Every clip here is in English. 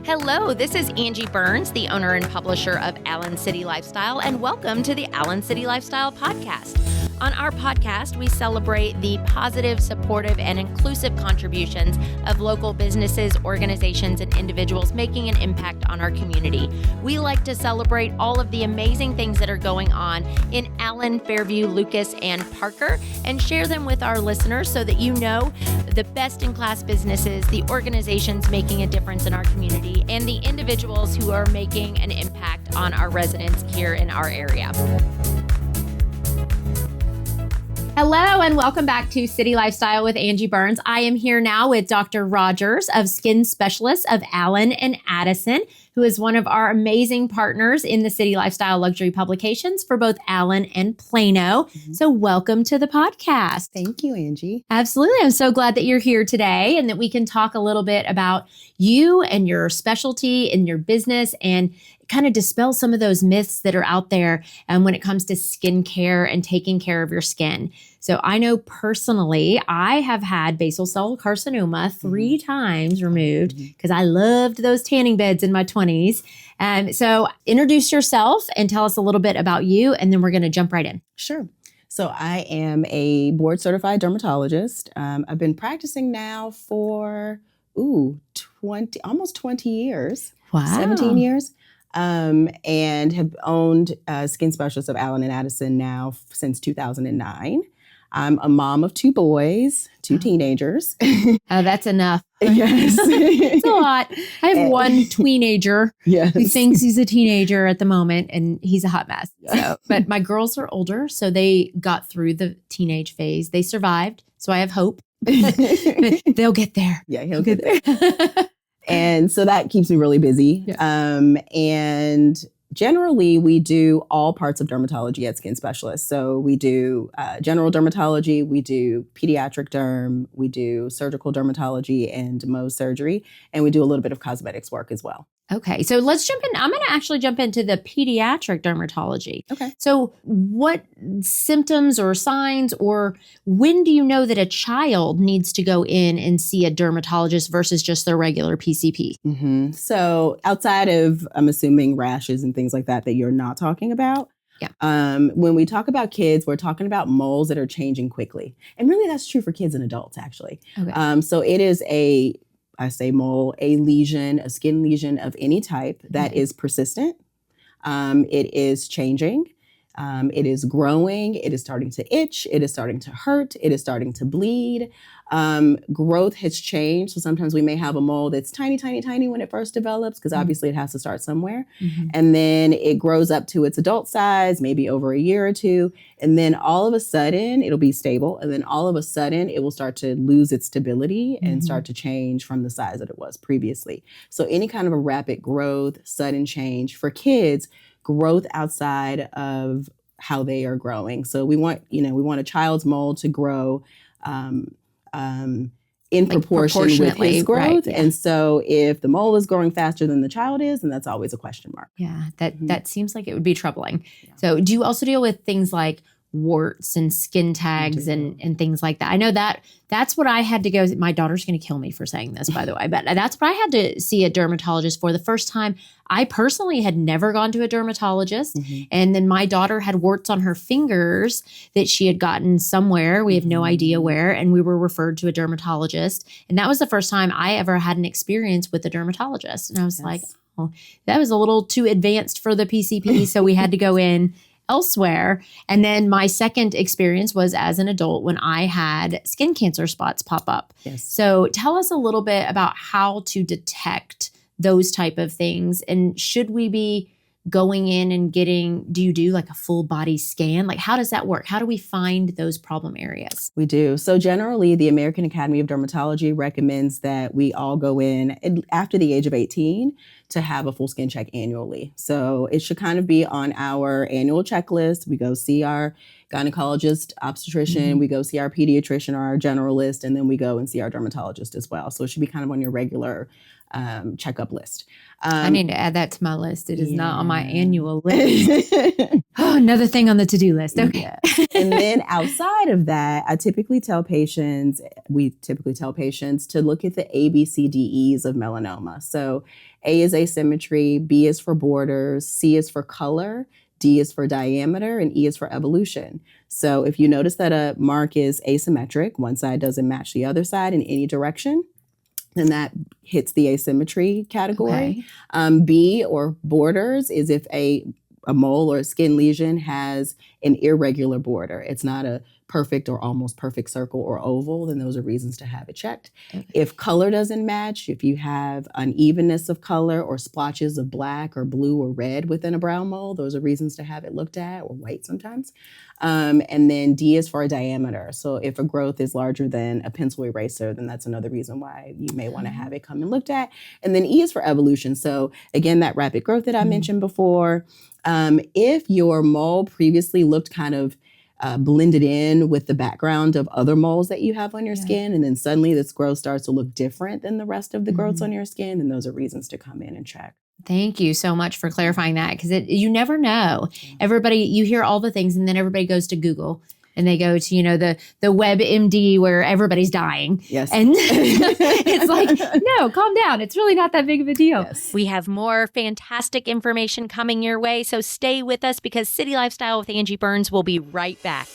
Hello, this is Angi Burns, the owner and publisher of Allen City Lifestyle, and welcome to the Allen City Lifestyle podcast. On our podcast, we celebrate the positive, supportive, and inclusive contributions of local businesses, organizations, and individuals making an impact on our community. We like to celebrate all of the amazing things that are going on in Allen, Fairview, Lucas, and Parker, and share them with our listeners so that you know the best-in-class businesses, the organizations making a difference in our community, and the individuals who are making an impact on our residents here in our area. Hello and welcome back to City Lifestyle with Angi Burns. I am here now with Dr. Rodgers of Skin Specialists of Allen and Addison, who is one of our amazing partners in the City Lifestyle luxury publications for both Allen and Plano. Mm-hmm. So welcome to the podcast. Thank you, Angi. Absolutely. I'm so glad that you're here today and that we can talk a little bit about you and your specialty and your business and kind of dispel some of those myths that are out there when it comes to skincare and taking care of your skin. So I know personally, I have had basal cell carcinoma 3 times removed because I loved those tanning beds in my 20s. So introduce yourself and tell us a little bit about you, and then we're going to jump right in. Sure. So I am a board certified dermatologist. I've been practicing now for almost 20 years. Wow. 17 years. And have owned Skin Specialists of Allen and Addison now since 2009. I'm a mom of 2 boys, 2 teenagers. Oh, that's enough. Yes. It's a lot. I have one tweenager who thinks he's a teenager at the moment, and he's a hot mess. So, but my girls are older, so they got through the teenage phase. They survived, so I have hope. They'll get there. Yeah, he'll get there. And so that keeps me really busy. Yeah. And generally, we do all parts of dermatology at Skin Specialists. So we do general dermatology, we do pediatric derm, we do surgical dermatology and Mohs surgery, and we do a little bit of cosmetics work as well. Okay, so let's jump in. I'm going to actually jump into the pediatric dermatology. Okay. So what symptoms or signs, or when do you know that a child needs to go in and see a dermatologist versus just their regular PCP? Mm-hmm. So outside of, I'm assuming, rashes and things like that you're not talking about. Yeah. When we talk about kids, we're talking about moles that are changing quickly. And really that's true for kids and adults, actually. Okay. So it is a lesion, a skin lesion of any type that is persistent. It is changing. It is growing. It is starting to itch. It is starting to hurt. It is starting to bleed. Growth has changed. So sometimes we may have a mole that's tiny, tiny, tiny when it first develops, because obviously it has to start somewhere. Mm-hmm. And then it grows up to its adult size, maybe over a year or 2. And then all of a sudden it'll be stable. And then all of a sudden it will start to lose its stability and start to change from the size that it was previously. So any kind of a rapid growth, sudden change for kids, growth outside of how they are growing. So we want a child's mole to grow in proportion with his growth. Right, yeah. And so if the mole is growing faster than the child is, then that's always a question mark. Yeah, that seems like it would be troubling. Yeah. So do you also deal with things like warts and skin tags and things like that? I know that's what I had to go. My daughter's going to kill me for saying this, by the way, but that's what I had to see a dermatologist for the first time. I personally had never gone to a dermatologist. Mm-hmm. And then my daughter had warts on her fingers that she had gotten somewhere. We have no idea where. And we were referred to a dermatologist. And that was the first time I ever had an experience with a dermatologist. And I was like, oh, that was a little too advanced for the PCP. So we had to go in elsewhere. And then my second experience was as an adult when I had skin cancer spots pop up. Yes. So tell us a little bit about how to detect those type of things. And should we be going in and do you do like a full body scan? Like, how does that work? How do we find those problem areas? We do. So generally, the American Academy of Dermatology recommends that we all go in after the age of 18 to have a full skin check annually. So it should kind of be on our annual checklist. We go see our gynecologist, obstetrician, we go see our pediatrician or our generalist, and then we go and see our dermatologist as well. So it should be kind of on your regular checkup list. I need to add that to my list. It is not on my annual list. Oh, another thing on the to-do list. Okay. Yeah. And then outside of that, we typically tell patients to look at the A, B, C, D, E's of melanoma. So A is asymmetry, B is for borders, C is for color, D is for diameter, and E is for evolution. So if you notice that a mark is asymmetric, one side doesn't match the other side in any direction, then that hits the asymmetry category. Okay. B, or borders, is if a mole or a skin lesion has an irregular border. It's not a perfect or almost perfect circle or oval, then those are reasons to have it checked. Okay. If color doesn't match, if you have unevenness of color or splotches of black or blue or red within a brown mole, those are reasons to have it looked at, or white sometimes. And then D is for a diameter. So if a growth is larger than a pencil eraser, then that's another reason why you may want to have it come and looked at. And then E is for evolution. So again, that rapid growth that I mentioned before. If your mole previously looked kind of blended in with the background of other moles that you have on your skin, and then suddenly this growth starts to look different than the rest of the growths on your skin, then those are reasons to come in and check. Thank you so much for clarifying that, because you never know. Everybody, you hear all the things, and then everybody goes to Google. And they go to, the WebMD where everybody's dying. Yes. And it's like, no, calm down. It's really not that big of a deal. Yes. We have more fantastic information coming your way. So stay with us, because City Lifestyle with Angi Burns will be right back.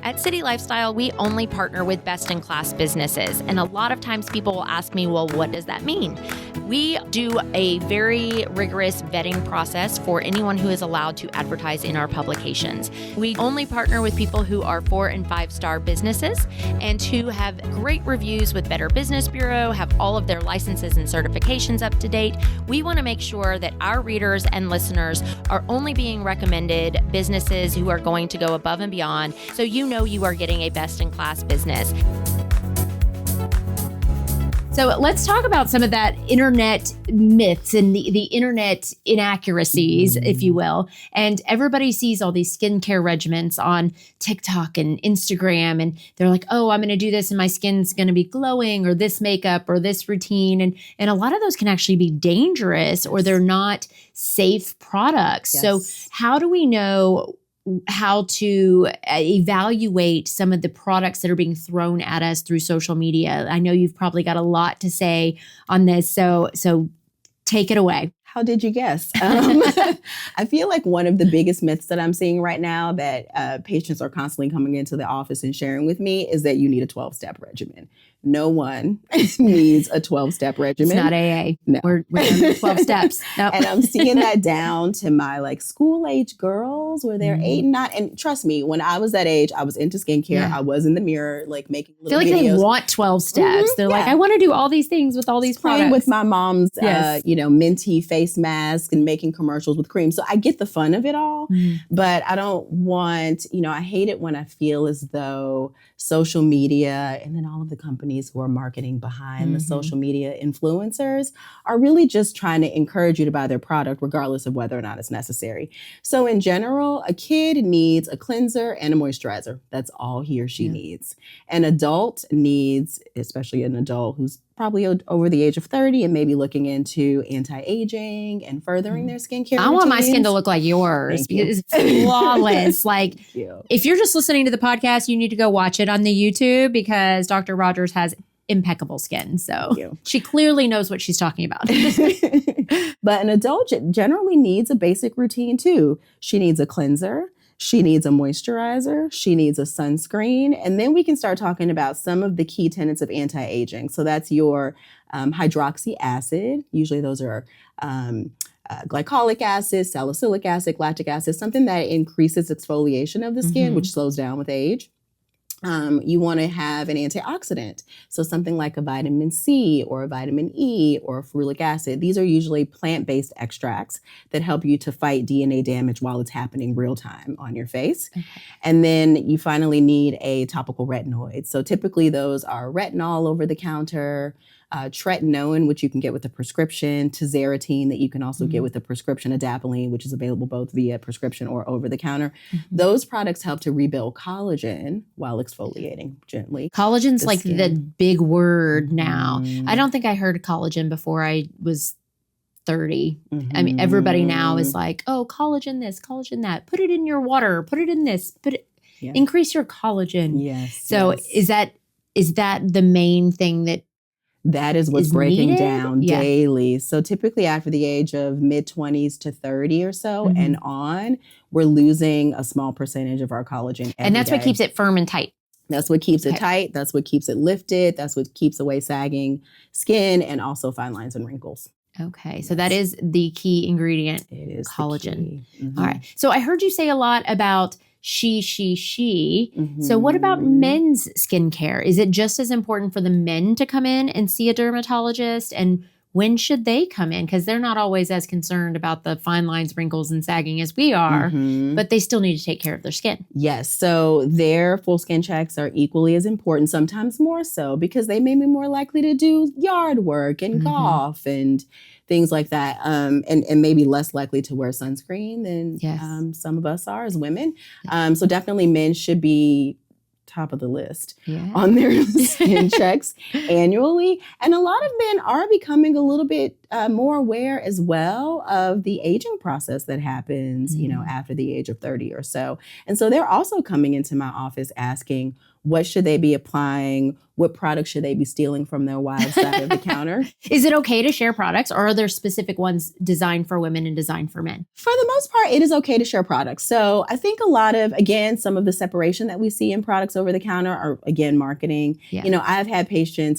At City Lifestyle, we only partner with best-in-class businesses. And a lot of times people will ask me, well, what does that mean? We do a very rigorous vetting process for anyone who is allowed to advertise in our publications. We only partner with people who are 4- and 5-star businesses and who have great reviews with Better Business Bureau, have all of their licenses and certifications up to date. We want to make sure that our readers and listeners are only being recommended businesses who are going to go above and beyond, so you know you are getting a best-in-class business. So let's talk about some of that internet myths and the internet inaccuracies, if you will. And everybody sees all these skincare regimens on TikTok and Instagram, and they're like, oh, I'm going to do this and my skin's going to be glowing, or this makeup or this routine. And a lot of those can actually be dangerous, or they're not safe products. Yes. So how do we know how to evaluate some of the products that are being thrown at us through social media? I know you've probably got a lot to say on this, so take it away. How did you guess? I feel like one of the biggest myths that I'm seeing right now that patients are constantly coming into the office and sharing with me is that you need a 12-step regimen. No one needs a 12-step regimen. It's not AA. No. We're under 12 steps. Nope. And I'm seeing that down to my school-age girls where they're 8 and 9. And trust me, when I was that age, I was into skincare. Yeah. I was in the mirror, making I feel little like videos. they want 12 steps. They're like, Yeah. I want to do all these things with all these Playing products. with my mom's, Yes. minty face mask and making commercials with cream. So I get the fun of it all, but I don't want, I hate it when I feel as though social media and then all of the companies who are marketing behind the social media influencers are really just trying to encourage you to buy their product regardless of whether or not it's necessary. So in general, a kid needs a cleanser and a moisturizer. That's all he or she needs. An adult needs, especially an adult who's probably over the age of 30 and maybe looking into anti-aging and furthering their skincare I want my routines. skin to look like yours. Thank you. It's flawless. Thank you. If you're just listening to the podcast, you need to go watch it on the YouTube, because Dr. Rodgers has impeccable skin. So you. she clearly knows what she's talking about. But an adult generally needs a basic routine too. She needs a cleanser. She needs a moisturizer. She needs a sunscreen. And then we can start talking about some of the key tenets of anti-aging. So that's your hydroxy acid. Usually those are glycolic acid, salicylic acid, lactic acid, something that increases exfoliation of the skin, which slows down with age. You want to have an antioxidant. So something like a vitamin C or a vitamin E or a ferulic acid. These are usually plant-based extracts that help you to fight DNA damage while it's happening real time on your face. Okay. And then you finally need a topical retinoid. So typically those are retinol over the counter. tretinoin, which you can get with a prescription, tazarotene that you can also get with a prescription, adapalene, which is available both via prescription or over the counter. Those products help to rebuild collagen while exfoliating gently. Collagen's like the big word now. I don't think I heard collagen before I was 30. I mean, everybody now is like, oh, collagen this, collagen that. Put it in your water. Put it in this. Increase your collagen. Yes. So is that the main thing that is what's breaking needed? down daily. So typically after the age of mid-20s to 30 or so and on, we're losing a small percentage of our collagen and that's every what day. keeps it firm and tight. That's what keeps it tight. That's what keeps it lifted. That's what keeps away sagging skin and also fine lines and wrinkles. Okay. So that is the key ingredient. It is collagen. All right. So I heard you say a lot about she. So what about men's skincare? Is it just as important for the men to come in and see a dermatologist? And when should they come in? Because they're not always as concerned about the fine lines, wrinkles, and sagging as we are, but they still need to take care of their skin. Yes. So their full skin checks are equally as important, sometimes more so, because they may be more likely to do yard work and golf and things like that, and maybe less likely to wear sunscreen than some of us are as women. So definitely men should be top of the list on their skin checks annually. And a lot of men are becoming a little bit more aware as well of the aging process that happens, after the age of 30 or so. And so they're also coming into my office asking, what should they be applying? What products should they be stealing from their wives' side of the counter? Is it okay to share products, or are there specific ones designed for women and designed for men? For the most part, it is okay to share products. So I think a lot of, again, some of the separation that we see in products over the counter are, again, marketing. I've had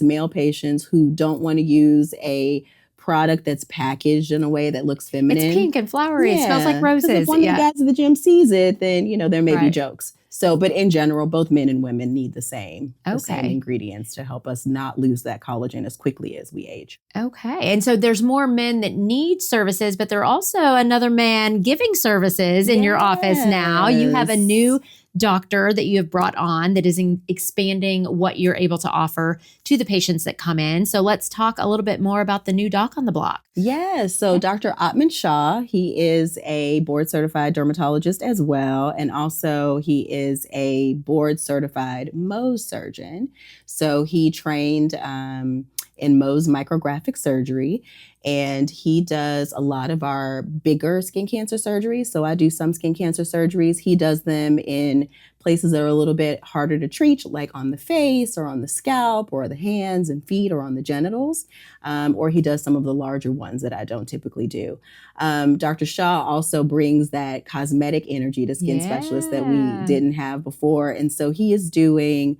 male patients who don't want to use a product that's packaged in a way that looks feminine. It's pink and flowery. It smells like roses. If one of the guys at the gym sees it, then, there may be jokes. So, but in general, both men and women need the same ingredients to help us not lose that collagen as quickly as we age. Okay. And so there's more men that need services, but there are also another man giving services in your office now. You have a new doctor that you have brought on that is expanding what you're able to offer to the patients that come in. So let's talk a little bit more about the new doc on the block. Yes. So Dr. Atman Shah, he is a board certified dermatologist as well. And also he is a board certified Mohs surgeon. So he trained in Mohs micrographic surgery. And he does a lot of our bigger skin cancer surgeries. So I do some skin cancer surgeries. He does them in places that are a little bit harder to treat, like on the face or on the scalp or the hands and feet or on the genitals. Or he does some of the larger ones that I don't typically do. Dr. Shah also brings that cosmetic energy to skin specialists that we didn't have before. And so he is doing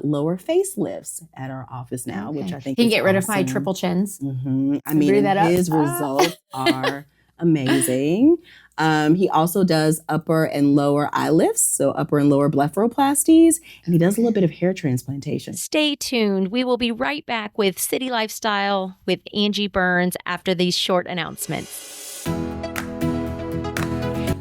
lower facelifts at our office now, which I think he can get rid of my triple chins. I mean, his results are amazing. He also does upper and lower eye lifts, so upper and lower blepharoplasties, and he does a little bit of hair transplantation. Stay tuned. We will be right back with City Lifestyle with Angi Burns after these short announcements.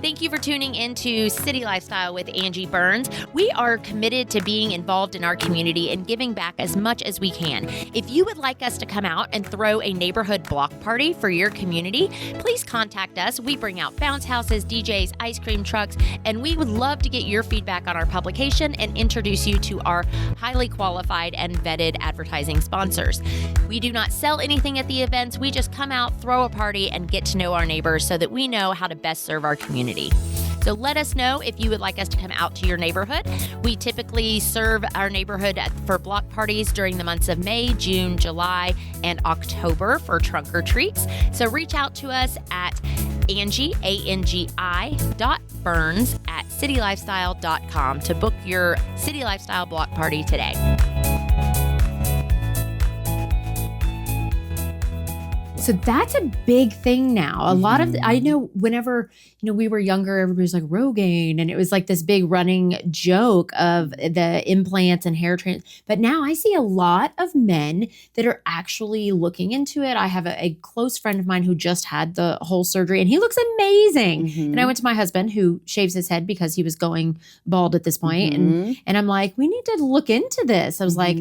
Thank you for tuning into City Lifestyle with Angi Burns. We are committed to being involved in our community and giving back as much as we can. If you would like us to come out and throw a neighborhood block party for your community, please contact us. We bring out bounce houses, DJs, ice cream trucks, and we would love to get your feedback on our publication and introduce you to our highly qualified and vetted advertising sponsors. We do not sell anything at the events. We just come out, throw a party, and get to know our neighbors so that we know how to best serve our community. So let us know if you would like us to come out to your neighborhood. We typically serve our neighborhood for block parties during the months of May, June, July, and October for trunk or treats. So reach out to us at Angi, ANGI.Burns@citylifestyle.com to book your City Lifestyle block party today. So that's a big thing now. A lot of, I know whenever, we were younger, everybody was like Rogaine, and it was like this big running joke of the implants and hair but now I see a lot of men that are actually looking into it. I have a close friend of mine who just had the whole surgery and he looks amazing. And I went to my husband who shaves his head because he was going bald at this point. And I'm like, we need to look into this. I was like,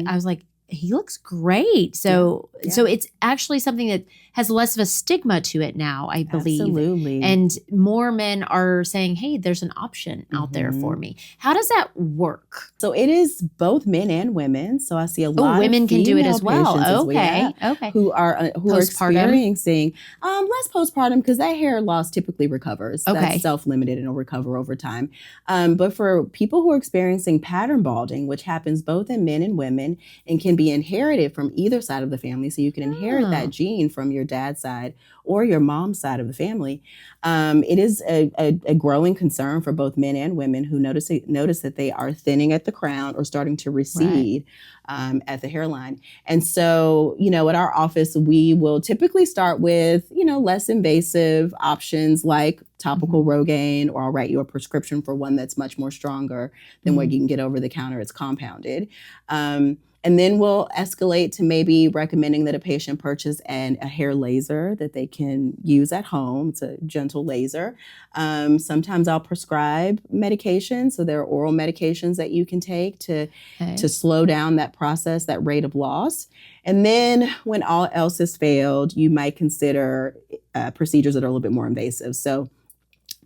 he looks great. So Yeah. so it's actually something that has less of a stigma to it now, I believe. Absolutely. And more men are saying, hey, there's an option out there for me. How does that work? So it is both men and women. So I see a lot women of can do it female as well. patients Okay. who are Postpartum? experiencing less postpartum because that hair loss typically recovers. Okay. That's self-limited and will recover over time. But for people who are experiencing pattern balding, which happens both in men and women and can be inherited from either side of the family, so you can inherit that gene from your dad's side or your mom's side of the family. It is a growing concern for both men and women who notice that they are thinning at the crown or starting to recede at the hairline. And so, at our office, we will typically start with, less invasive options like topical Rogaine, or I'll write you a prescription for one that's much more stronger than what you can get over the counter. It's compounded. And then we'll escalate to maybe recommending that a patient purchase a hair laser that they can use at home. It's a gentle laser. Sometimes I'll prescribe medications. So there are oral medications that you can take to slow down that process, that rate of loss. And then when all else has failed, you might consider procedures that are a little bit more invasive. So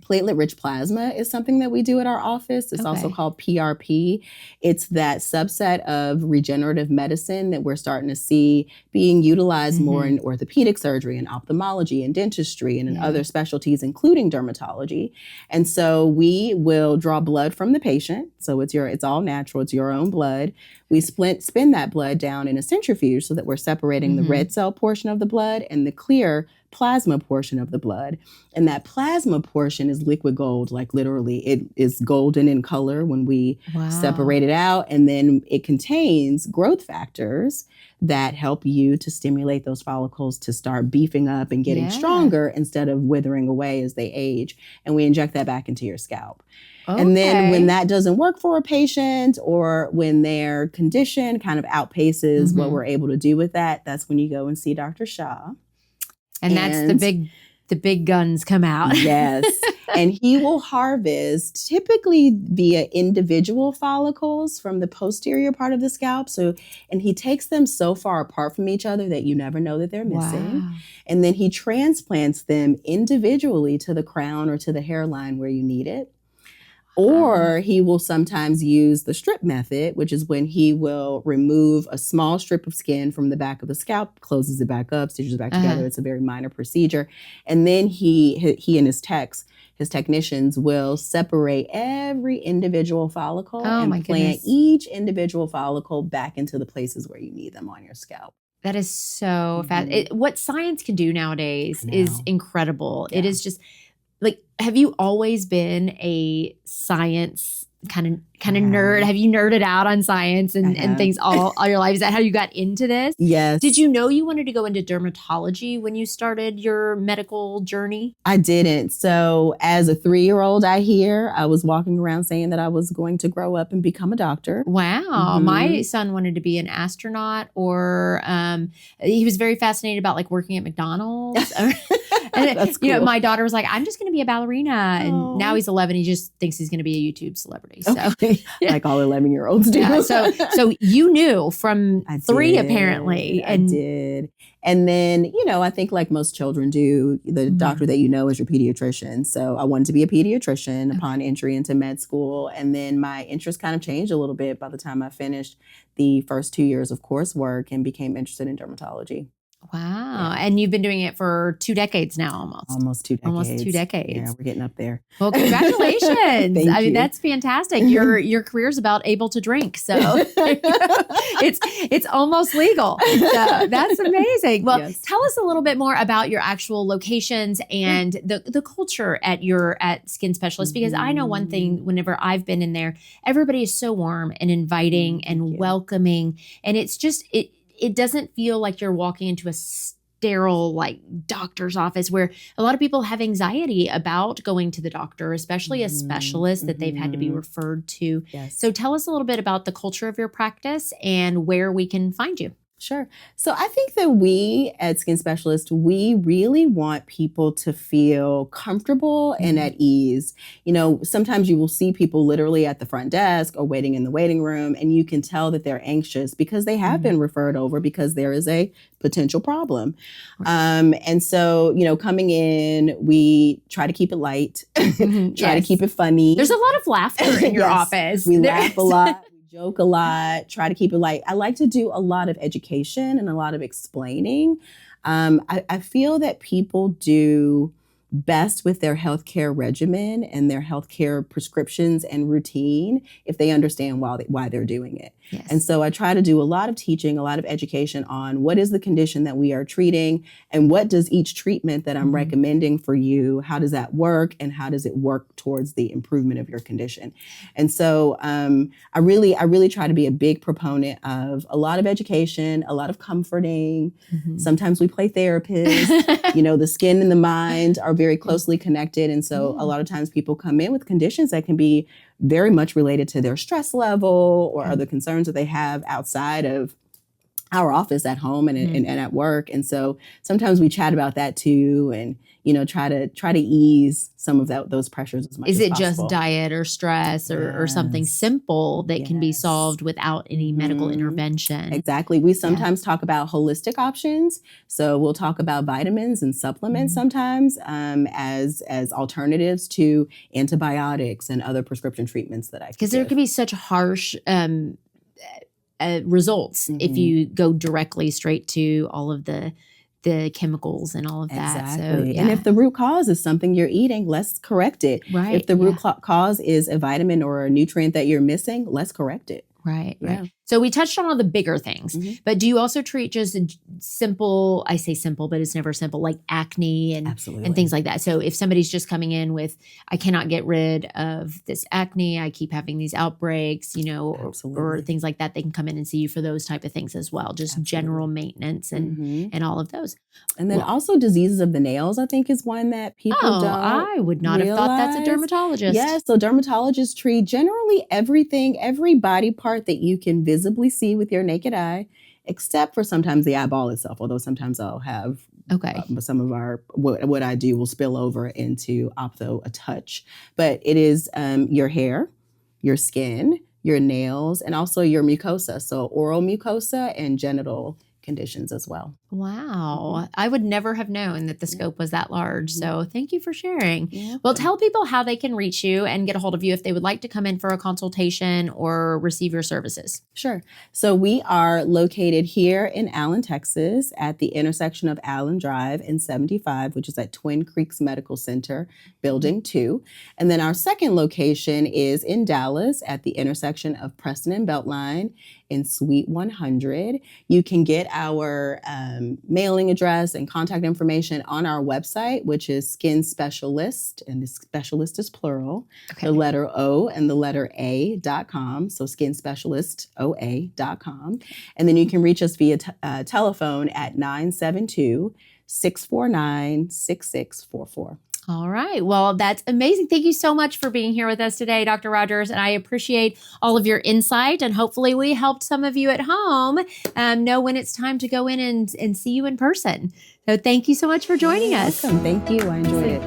platelet-rich plasma is something that we do at our office. It's also called PRP. It's that subset of regenerative medicine that we're starting to see being utilized more in orthopedic surgery and ophthalmology and dentistry and in other specialties, including dermatology. And so we will draw blood from the patient. So it's all natural. It's your own blood. We spin that blood down in a centrifuge so that we're separating the red cell portion of the blood and the clear plasma portion of the blood. And that plasma portion is liquid gold, like literally it is golden in color when we separate it out. And then it contains growth factors that help you to stimulate those follicles to start beefing up and getting stronger instead of withering away as they age. And we inject that back into your scalp. And then when that doesn't work for a patient or when their condition kind of outpaces what we're able to do with that, that's when you go and see Dr. Shah. And that's the big guns come out. Yes. And he will harvest typically via individual follicles from the posterior part of the scalp. And he takes them so far apart from each other that you never know that they're missing. Wow. And then he transplants them individually to the crown or to the hairline where you need it. Or he will sometimes use the strip method, which is when he will remove a small strip of skin from the back of the scalp, closes it back up, stitches it back together. It's a very minor procedure. And then he and his technicians will separate every individual follicle and plant each individual follicle back into the places where you need them on your scalp. That is so fast. What science can do nowadays is incredible. Yeah. It is just like, have you always been a science kind of nerd? Have you nerded out on science and things all your life? Is that how you got into this? Yes. Did you know you wanted to go into dermatology when you started your medical journey? I didn't. So as a 3-year-old, I was walking around saying that I was going to grow up and become a doctor. Wow. My son wanted to be an astronaut, or he was very fascinated about like working at McDonald's. And That's cool. My daughter was like, I'm just going to be a ballerina. And now he's 11. He just thinks he's going to be a YouTube celebrity. So like all 11-year-olds do. Yeah, so you knew from 3 apparently. I did. And then, I think like most children do, the doctor that you know is your pediatrician. So I wanted to be a pediatrician upon entry into med school. And then my interest kind of changed a little bit by the time I finished the first 2 years of coursework and became interested in dermatology. Wow. Yeah. And you've been doing it for 2 decades now almost. Almost 2 decades. Almost 2 decades. Yeah, we're getting up there. Well, congratulations. Thank you. That's fantastic. Your career's about able to drink. So it's almost legal. So that's amazing. Well, tell us a little bit more about your actual locations and the culture at Skin Specialist, because I know one thing, whenever I've been in there, everybody is so warm and inviting and welcoming. And it's just, it doesn't feel like you're walking into a sterile like doctor's office where a lot of people have anxiety about going to the doctor, especially a specialist that they've had to be referred to. Yes. So tell us a little bit about the culture of your practice and where we can find you. Sure. So I think that we at Skin Specialists, we really want people to feel comfortable and at ease. You know, sometimes you will see people literally at the front desk or waiting in the waiting room, and you can tell that they're anxious because they have been referred over because there is a potential problem. And so, you know, coming in, we try to keep it light, try to keep it funny. There's a lot of laughter in your office. We laugh a lot. Joke a lot, try to keep it light. I like to do a lot of education and a lot of explaining. I feel that people do best with their healthcare regimen and their healthcare prescriptions and routine if they understand why they're doing it. Yes. And so I try to do a lot of teaching, a lot of education on what is the condition that we are treating and what does each treatment that I'm recommending for you, how does that work and how does it work towards the improvement of your condition? And so I really try to be a big proponent of a lot of education, a lot of comforting. Sometimes we play therapist. You know, the skin and the mind are very closely connected. And so a lot of times people come in with conditions that can be very much related to their stress level or other concerns that they have outside of our office at home and at work. And so sometimes we chat about that too, and you know, try to ease some of those pressures as much as possible. Is it just diet or stress or something simple that can be solved without any medical intervention? Exactly. We sometimes talk about holistic options. So we'll talk about vitamins and supplements sometimes as alternatives to antibiotics and other prescription treatments that I can Because there can be such harsh results if you go directly straight to all of the chemicals and all of that. Exactly. So, And if the root cause is something you're eating, let's correct it. Right. If the root cause is a vitamin or a nutrient that you're missing, let's correct it. Right. Yeah. So we touched on all the bigger things, but do you also treat just simple, I say simple, but it's never simple, like acne and things like that? So if somebody's just coming in with, I cannot get rid of this acne, I keep having these outbreaks, you know, or things like that, they can come in and see you for those type of things as well, just general maintenance and all of those. And then also diseases of the nails, I think is one that people don't I would not have thought that's a dermatologist. Yes, so dermatologists treat generally everything, every body part that you can visibly see with your naked eye, except for sometimes the eyeball itself, although sometimes I'll have some of our, what I do will spill over into ophtho a touch. But it is your hair, your skin, your nails, and also your mucosa. So oral mucosa and genital conditions as well. Wow. I would never have known that the scope was that large. So thank you for sharing. Well, tell people how they can reach you and get a hold of you if they would like to come in for a consultation or receive your services. Sure. So we are located here in Allen, Texas at the intersection of Allen Drive and 75, which is at Twin Creeks Medical Center, Building 2. And then our second location is in Dallas at the intersection of Preston and Beltline in Suite 100. You can get our mailing address and contact information on our website, which is Skin Specialist, and the specialist is plural, the letter O and the letter A.com. So skinspecialistoa.com. And then you can reach us via telephone at 972-649-6644. All right. Well, that's amazing. Thank you so much for being here with us today, Dr. Rodgers. And I appreciate all of your insight. And hopefully we helped some of you at home know when it's time to go in and see you in person. So thank you so much for joining us. Welcome. Thank you. I enjoyed it.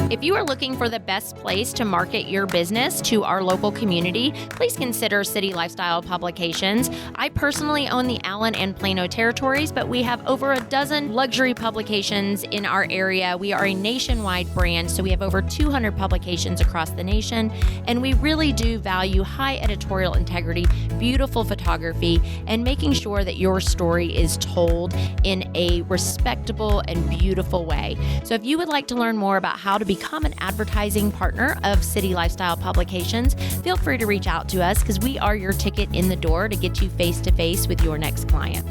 If you are looking for the best place to market your business to our local community, please consider City Lifestyle Publications. I personally own the Allen and Plano territories, but we have over a dozen luxury publications in our area. We are a nationwide brand, so we have over 200 publications across the nation, and we really do value high editorial integrity, beautiful photography, and making sure that your story is told in a respectable and beautiful way. So if you would like to learn more about how to become an advertising partner of City Lifestyle Publications, feel free to reach out to us because we are your ticket in the door to get you face to face with your next client.